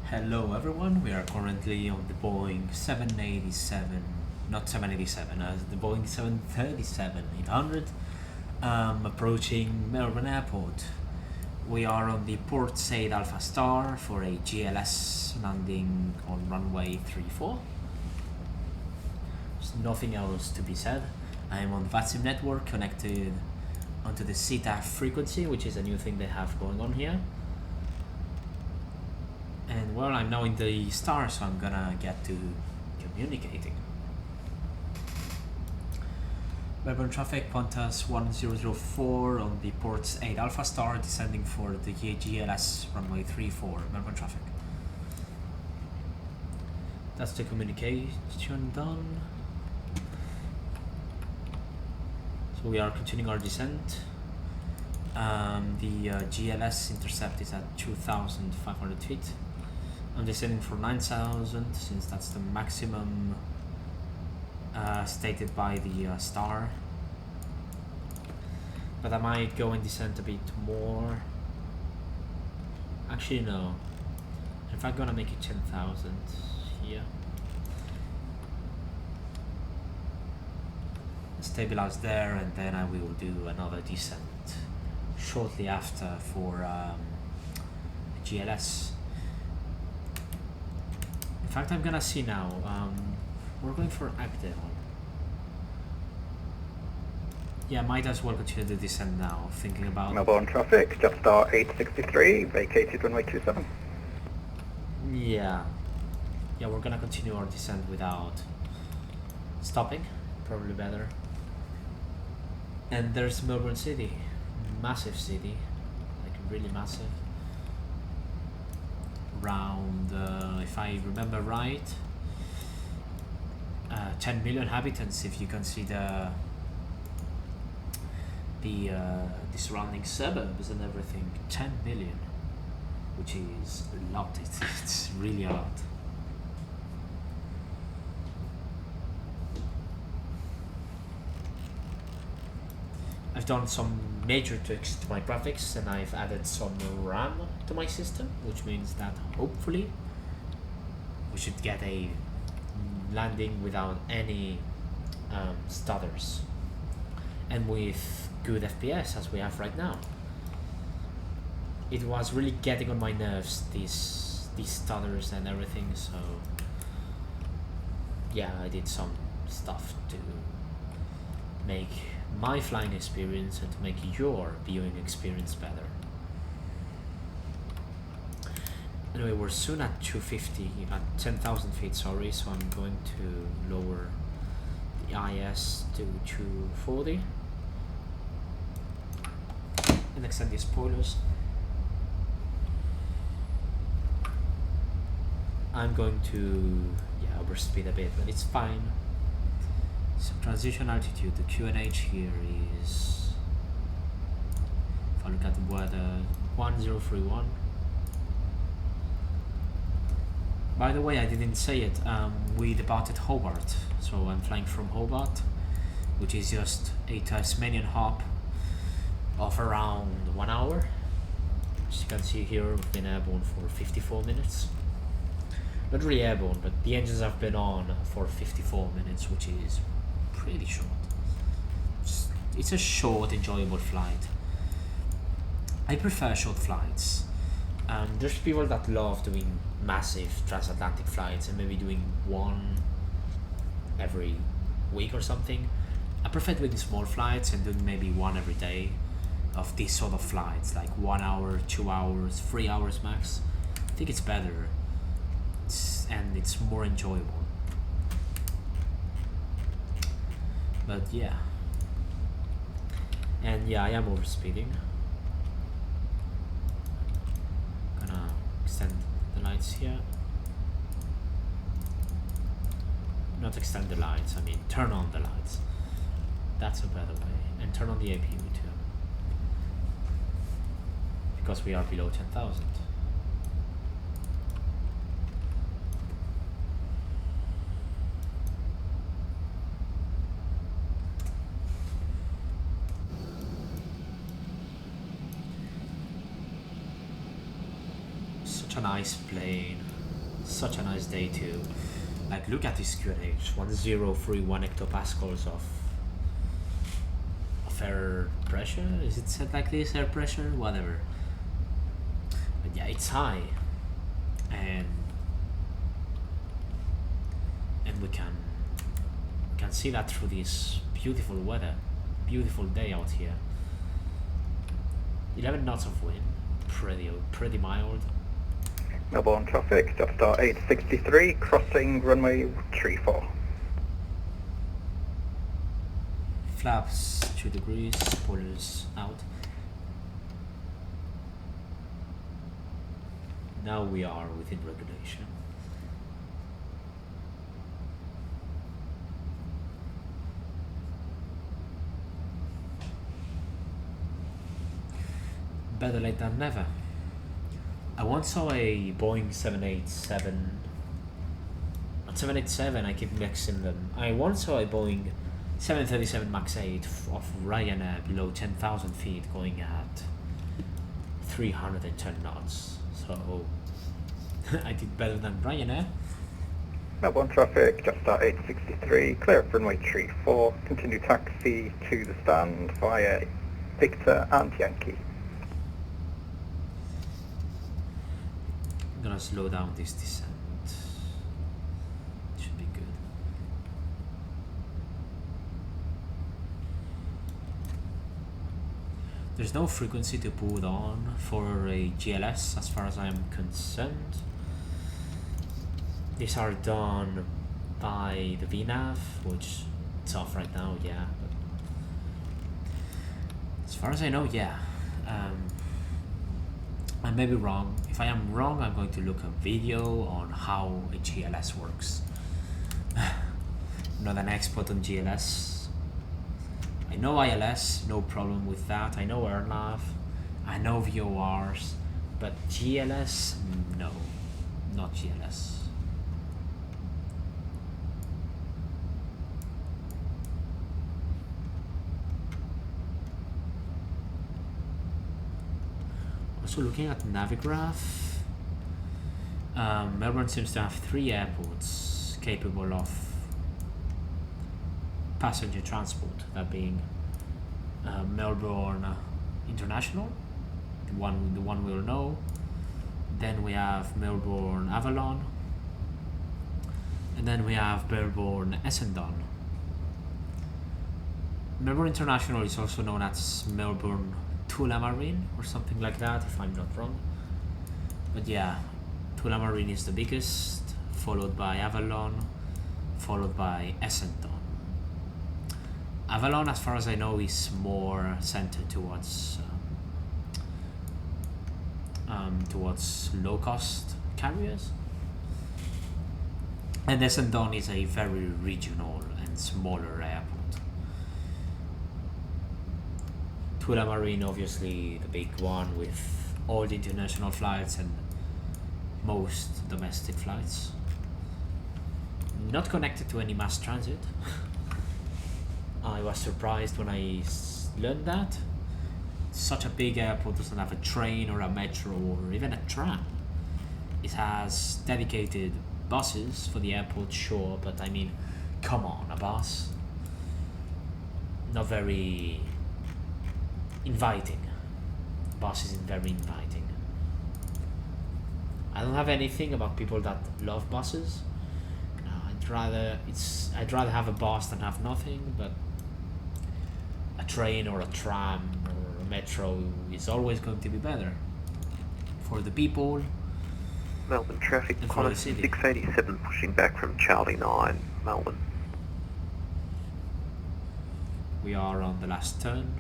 Hello everyone, we are currently on the Boeing 787, not 787, the Boeing 737-800 approaching Melbourne Airport. We are on the port Said Alpha Star for a GLS landing on runway 34. There's nothing else to be said. I am on VATSIM network connected onto the CTAF frequency, which is a new thing they have going on here. And well, I'm now in the star, so I'm gonna get to communicating. Melbourne traffic, Qantas 1004 on the ports 8 Alpha Star, descending for the GLS runway 34, Melbourne traffic. That's the communication done. So we are continuing our descent. The GLS intercept is at 2,500 feet. I'm descending for 9,000 since that's the maximum stated by the star. But I might go and descend a bit more. Actually no. In fact, I'm gonna make it 10,000 here. Stabilize there, and then I will do another descent shortly after for GLS. In fact, I'm gonna see now. We're going for Agdale. Yeah, might as well continue the descent now. Thinking about Melbourne traffic, Jetstar 863, vacated runway 27. Yeah, we're gonna continue our descent without stopping. Probably better. And there's Melbourne City, massive city, like really massive. Around, if I remember right, 10 million inhabitants if you consider the surrounding suburbs and everything. 10 million, which is a lot. It's really a lot. I've done some major tweaks to my graphics, and I've added some RAM to my system, which means that hopefully we should get a landing without any stutters and with good FPS as we have right now. It was really getting on my nerves, these stutters and everything, so yeah, I did some stuff to make my flying experience and to make your viewing experience better. Anyway, we're soon at 250, at 10,000 feet, sorry, so I'm going to lower the IS to 240 and extend the spoilers. I'm going to overspeed a bit, but it's fine. So transition altitude, the QNH here is, if I look at the weather, 1031. By the way, I didn't say it, we departed Hobart, so I'm flying from Hobart, which is just a Tasmanian hop of around 1 hour. As you can see here, we've been airborne for 54 minutes. Not really airborne, but the engines have been on for 54 minutes, which is pretty short. It's a short, enjoyable flight. I prefer short flights. There's people that love doing massive transatlantic flights and maybe doing one every week or something. I prefer doing small flights and doing maybe one every day of these sort of flights, like 1 hour, 2 hours, 3 hours max. I think it's better, and it's more enjoyable. But yeah, and yeah, I am overspeeding. Gonna extend the lights here. Not extend the lights, I mean turn on the lights. That's a better way. And turn on the APU too, because we are below 10,000. Such a nice plane. Such a nice day to like look at this QNH 1031 hectopascals of air pressure. Is it set like this? Air pressure, whatever. But yeah, it's high, and we can see that through this beautiful weather, beautiful day out here. 11 knots of wind, pretty mild. Melbourne traffic, Jetstar 863, crossing runway 34. Flaps 2 degrees, spoilers out. Now we are within regulation. Better late than never. I once saw a Boeing 787, not 787, I keep mixing them. I once saw a Boeing 737 MAX 8 of Ryanair below 10,000 feet going at 310 knots. So I did better than Ryanair. Melbourne traffic, Jetstar 863, clear of runway 34, continue taxi to the stand via Victor and Yankee. I'm gonna slow down this descent. It should be good. There's no frequency to put on for a GLS as far as I am concerned. These are done by the VNAV, which it's off right now, yeah. But as far as I know, yeah. I may be wrong. If I am wrong, I'm going to look a video on how a GLS works. I'm not an expert on GLS. I know ILS, no problem with that. I know AirNav, I know VORs, but GLS, no, not GLS. Also looking at Navigraph, Melbourne seems to have 3 airports capable of passenger transport, that being Melbourne International, the one we'll know. Then we have Melbourne Avalon, and then we have Melbourne Essendon. Melbourne International is also known as Melbourne Tullamarine or something like that, if I'm not wrong. But yeah, Tullamarine is the biggest, followed by Avalon, followed by Essendon. Avalon, as far as I know, is more centered towards low-cost carriers, and Essendon is a very regional and smaller airport. Tullamarine, obviously the big one with all the international flights and most domestic flights. Not connected to any mass transit. I was surprised when I learned that. Such a big airport doesn't have a train or a metro or even a tram. It has dedicated buses for the airport, sure, but I mean, come on, a bus? Not very inviting. Bus isn't very inviting. I don't have anything about people that love buses. I'd rather have a bus than have nothing, but a train or a tram or a metro is always going to be better for the people. Melbourne traffic, and for the Qantas city. 687 pushing back from Charlie 9, Melbourne. We are on the last turn.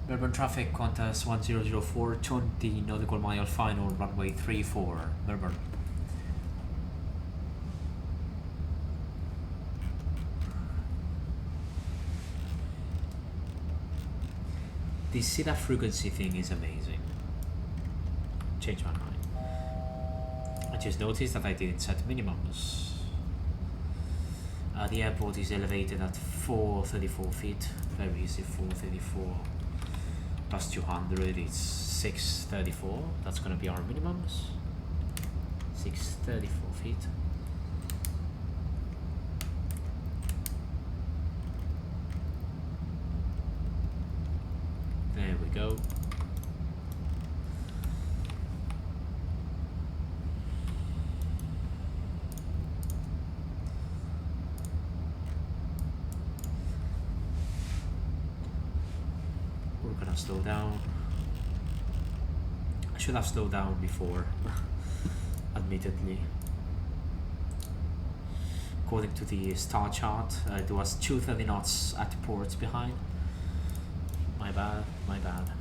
Melbourne traffic, Qantas 1004, 20 nautical mile final, runway 34, Melbourne. This CTAF frequency thing is amazing. Change my mind. I just noticed that I didn't set minimums. The airport is elevated at 434 feet, very easy, 434 plus 200 is 634, that's gonna be our minimums, 634 feet. There we go. We're gonna slow down. I should have slowed down before, admittedly. According to the star chart, it was 230 knots at the ports behind. My bad, my bad.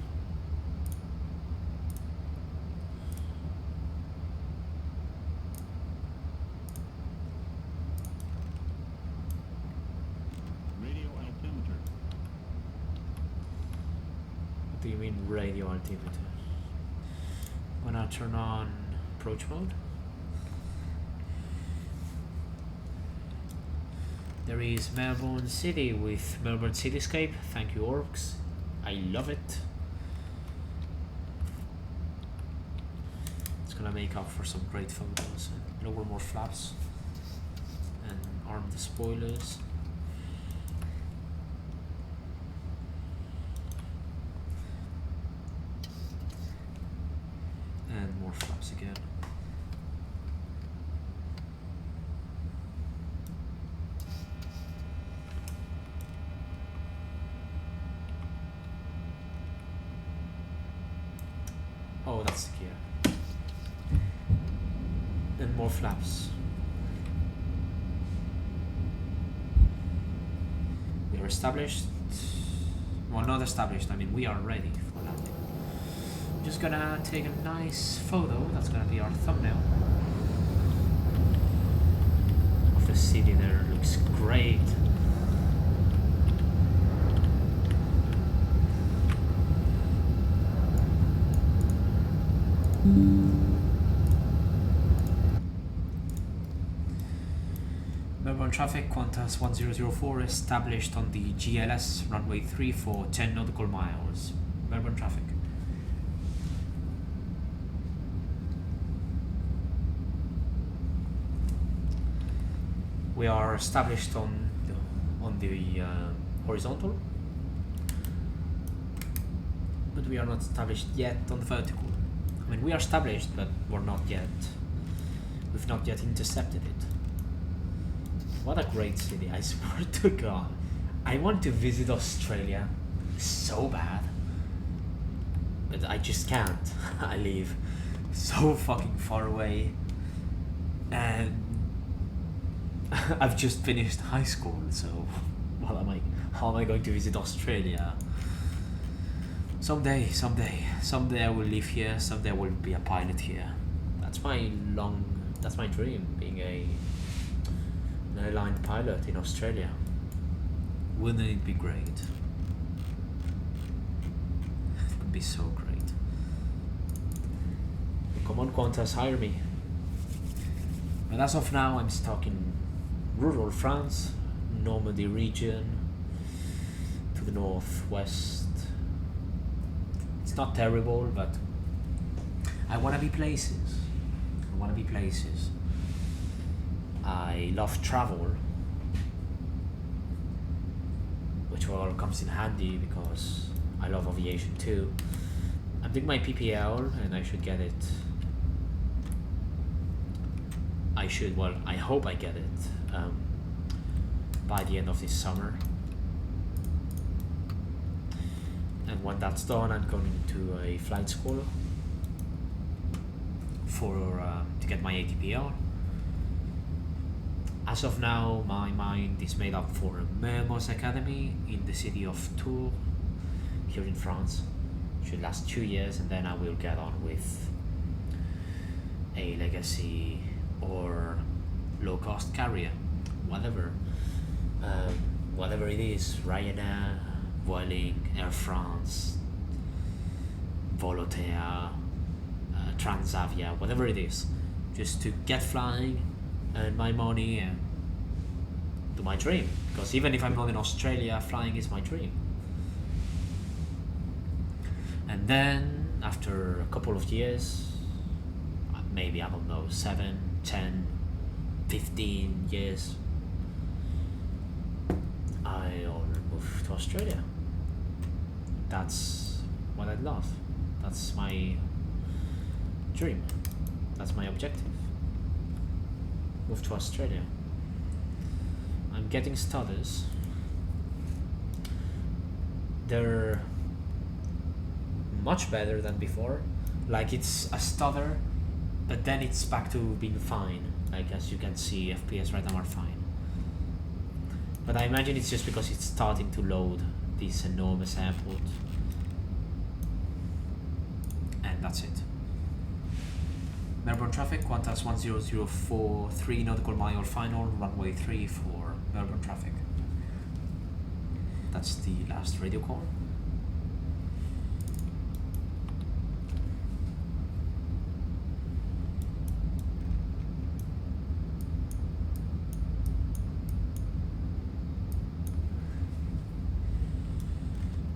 Radio altimeter. What do you mean radio altimeter? I'm gonna turn on approach mode. There is Melbourne City with Melbourne Cityscape. Thank you, orcs. I love it. It's gonna make up for some great photos. And lower more flaps and arm the spoilers. And more flaps again. Oh, that's the gear. And more flaps. We are established. Well, not established, I mean we are ready for landing. Just gonna take a nice photo, that's gonna be our thumbnail. Of the city there, looks great. Melbourne traffic, Qantas 1004 established on the GLS runway 3 for 10 nautical miles. Melbourne traffic. We are established on the horizontal, but we are not established yet on the vertical. I mean, we are established, but we've not yet intercepted it. What a great city, I swear to God. I want to visit Australia so bad, but I just can't. I live so fucking far away, and I've just finished high school, so how am I going to visit Australia? Someday I will live here, someday I will be a pilot here. That's my dream, being an airline pilot in Australia. Wouldn't it be great? It would be so great. Come on, Qantas, hire me. But as of now, I'm stuck in rural France, Normandy region, to the northwest. It's not terrible, but I want to be places. I love travel, which all comes in handy because I love aviation too. I'm doing my PPL and I should get it. I hope I get it by the end of this summer. And when that's done, I'm going to a flight school to get my ATPL. As of now, my mind is made up for a Memos Academy in the city of Tours, here in France. It should last 2 years, and then I will get on with a legacy or low-cost carrier, whatever it is, Ryanair, Vueling, Air France, Volotea, Transavia, whatever it is, just to get flying, earn my money, and to my dream, because even if I'm not in Australia, flying is my dream. And then after a couple of years, maybe, I don't know, 7, 10, 15 years, I'll move to Australia. That's what I love. That's my dream. That's my objective. Move to Australia. I'm getting studies. They're much better than before. Like, it's a stutter, but then it's back to being fine. Like, as you can see, FPS right now are fine. But I imagine it's just because it's starting to load this enormous airport. And that's it. Melbourne traffic, Qantas 1004, 3 nautical mile final, runway 3 for Melbourne traffic. That's the last radio call.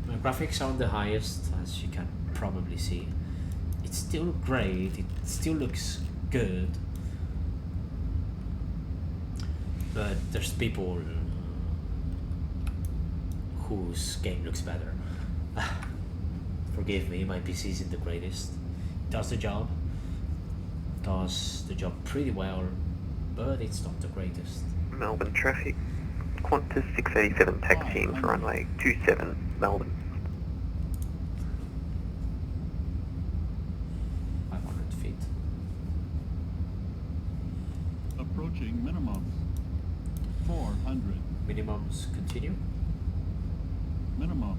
My graphics are the highest, as you can probably see. It's still great, it still looks good, but there's people whose game looks better. Forgive me, my PC isn't the greatest. It does the job pretty well, but it's not the greatest. Melbourne traffic. Qantas 687 taxiing for runway 27 Melbourne. 500 feet. Approaching minimums. 400. Minimums continue. Minimums.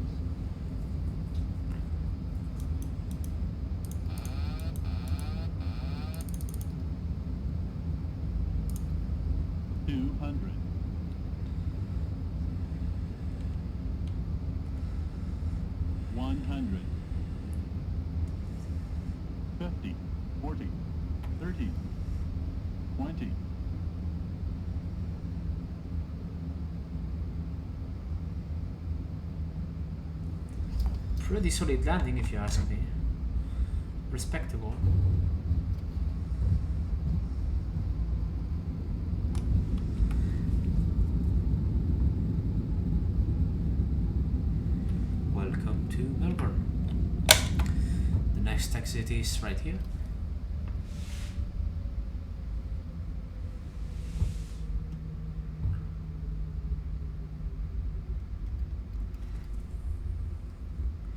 $200. 100. 50. 40. 30. 20. Pretty solid landing, if you ask me. Respectable. Welcome to Melbourne. The next exit is right here.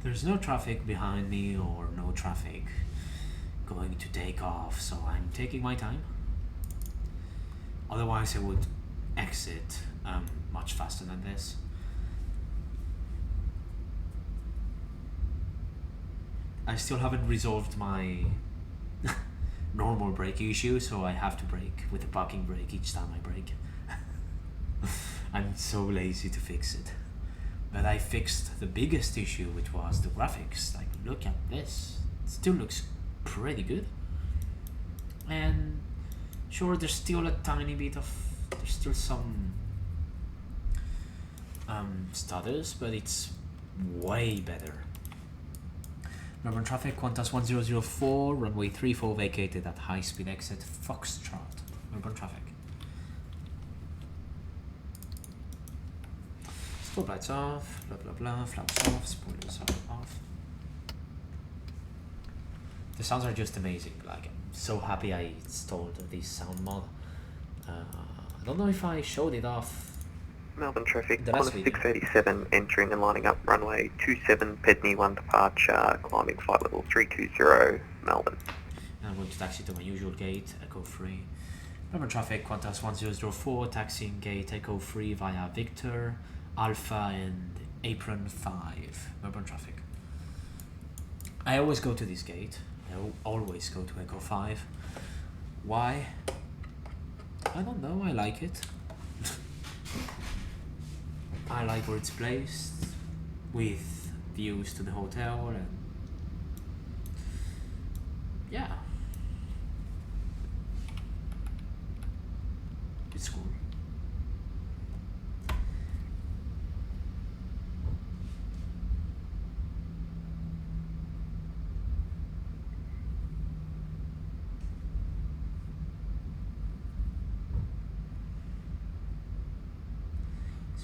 There's no traffic behind me or no traffic going to take off, so I'm taking my time. Otherwise I would exit much faster than this. I still haven't resolved my normal brake issue, so I have to brake with a parking brake each time I brake. I'm so lazy to fix it. But I fixed the biggest issue, which was the graphics. Like, look at this. It still looks pretty good. And sure, there's still a tiny bit of, there's still some stutters, but it's way better. Melbourne traffic, Qantas 1004, runway 34 vacated at high speed exit Foxtrot. Melbourne traffic. Stop lights off, blah blah blah, flaps off, spoilers are off. The sounds are just amazing. Like, I'm so happy I installed this sound mod. I don't know if I showed it off. Melbourne traffic. The last Qantas video. 687 entering and lining up runway 27 Pedney 1 departure, climbing flight level 320 Melbourne. And I'm going to taxi to my usual gate, Echo 3. Melbourne traffic, Qantas 1004, taxiing gate Echo 3 via Victor, Alpha and Apron 5. Melbourne traffic. I always go to this gate. I always go to Echo 5. Why? I don't know, I like it. I like where it's placed, with views to the hotel, and yeah, it's cool.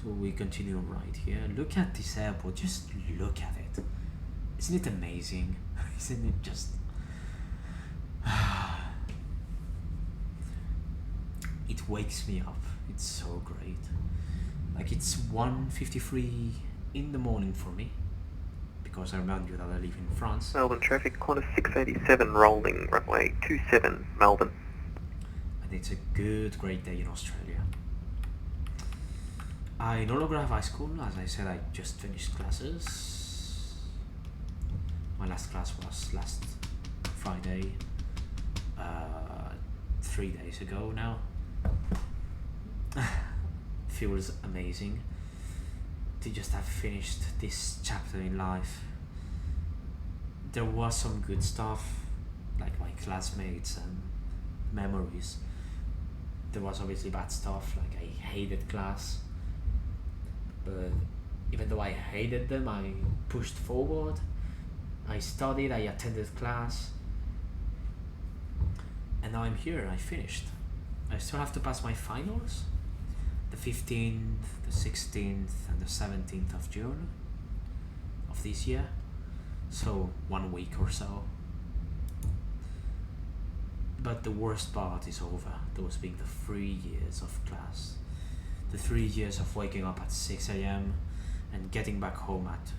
So we continue right here. Look at this airport, just look at it. Isn't it amazing? Isn't it just... It wakes me up. It's so great. Like, it's 1:53 in the morning for me, because I remind you that I live in France. Melbourne traffic, Qantas 687 rolling, runway 27, Melbourne. And it's a great day in Australia. I no longer have high school, as I said. I just finished classes. My last class was last Friday, 3 days ago now. Feels amazing to just have finished this chapter in life. There was some good stuff, like my classmates and memories. There was obviously bad stuff, like I hated class, but even though I hated them, I pushed forward. I studied, I attended class, and now I'm here. I finished. I still have to pass my finals, the 15th, the 16th, and the 17th of June of this year. So 1 week or so. But the worst part is over. Those being the 3 years of class. The 3 years of waking up at 6 a.m. and getting back home at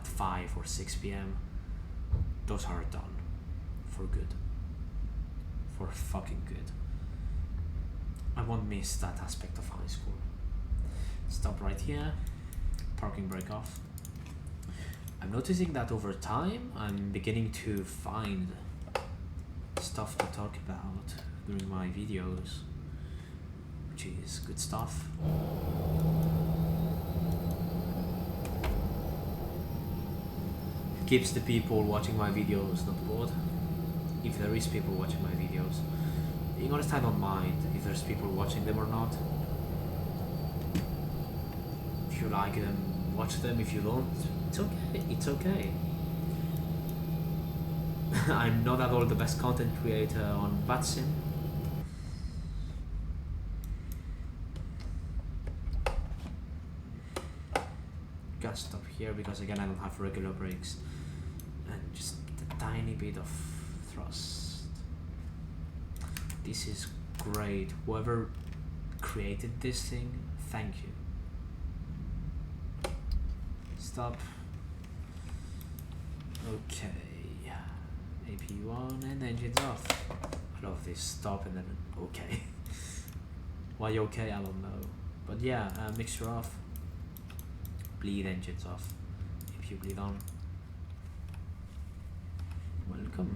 5 or 6 p.m. Those are done. For good. For fucking good. I won't miss that aspect of high school. Stop right here. Parking brake off. I'm noticing that over time I'm beginning to find stuff to talk about during my videos, which is good stuff. It keeps the people watching my videos not bored. If there is people watching my videos, being honest, I don't mind if there's people watching them or not. If you like them, watch them. If you don't, it's okay. It's okay. I'm not at all the best content creator on VATSIM. Gotta stop here because again I don't have regular brakes and just a tiny bit of thrust. This is great. Whoever created this thing, thank you. Stop. Okay. AP on and engines off. I love this stop and then okay. Why okay? I don't know. But yeah, mixture off. Bleed engines off. AP bleed on. Welcome.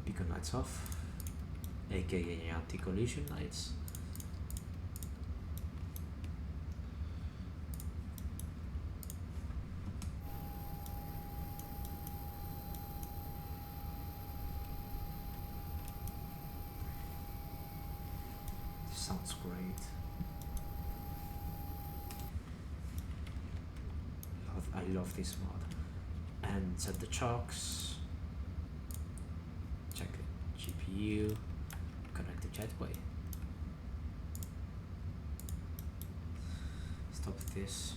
Beacon lights off, aka anti-collision lights. Sounds great. I love this mod. And set the chocks. Check the GPU. Connect the jetway. Stop this.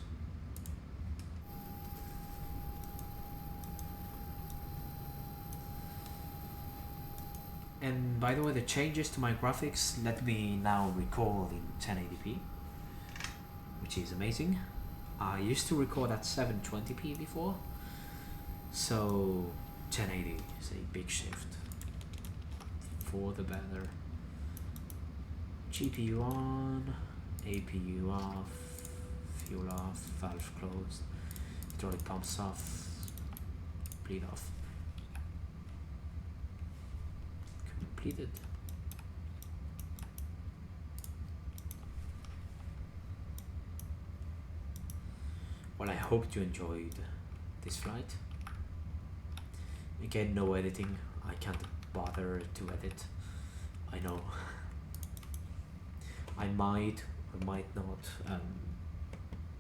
And by the way, the changes to my graphics let me now record in 1080p, which is amazing. I used to record at 720p before, so 1080 is a big shift for the better. GPU on, APU off, fuel off, valve closed, hydraulic pumps off, bleed off. Completed. Well, I hope you enjoyed this flight. Again, no editing. I can't bother to edit. I know. I might or might not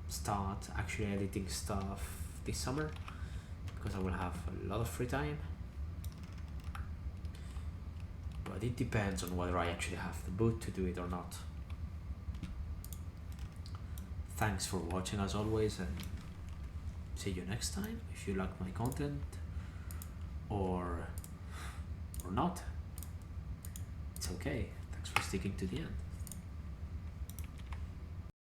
start actually editing stuff this summer because I will have a lot of free time. But it depends on whether I actually have the boot to do it or not. Thanks for watching as always, and see you next time. If you like my content or not, it's okay. Thanks for sticking to the end.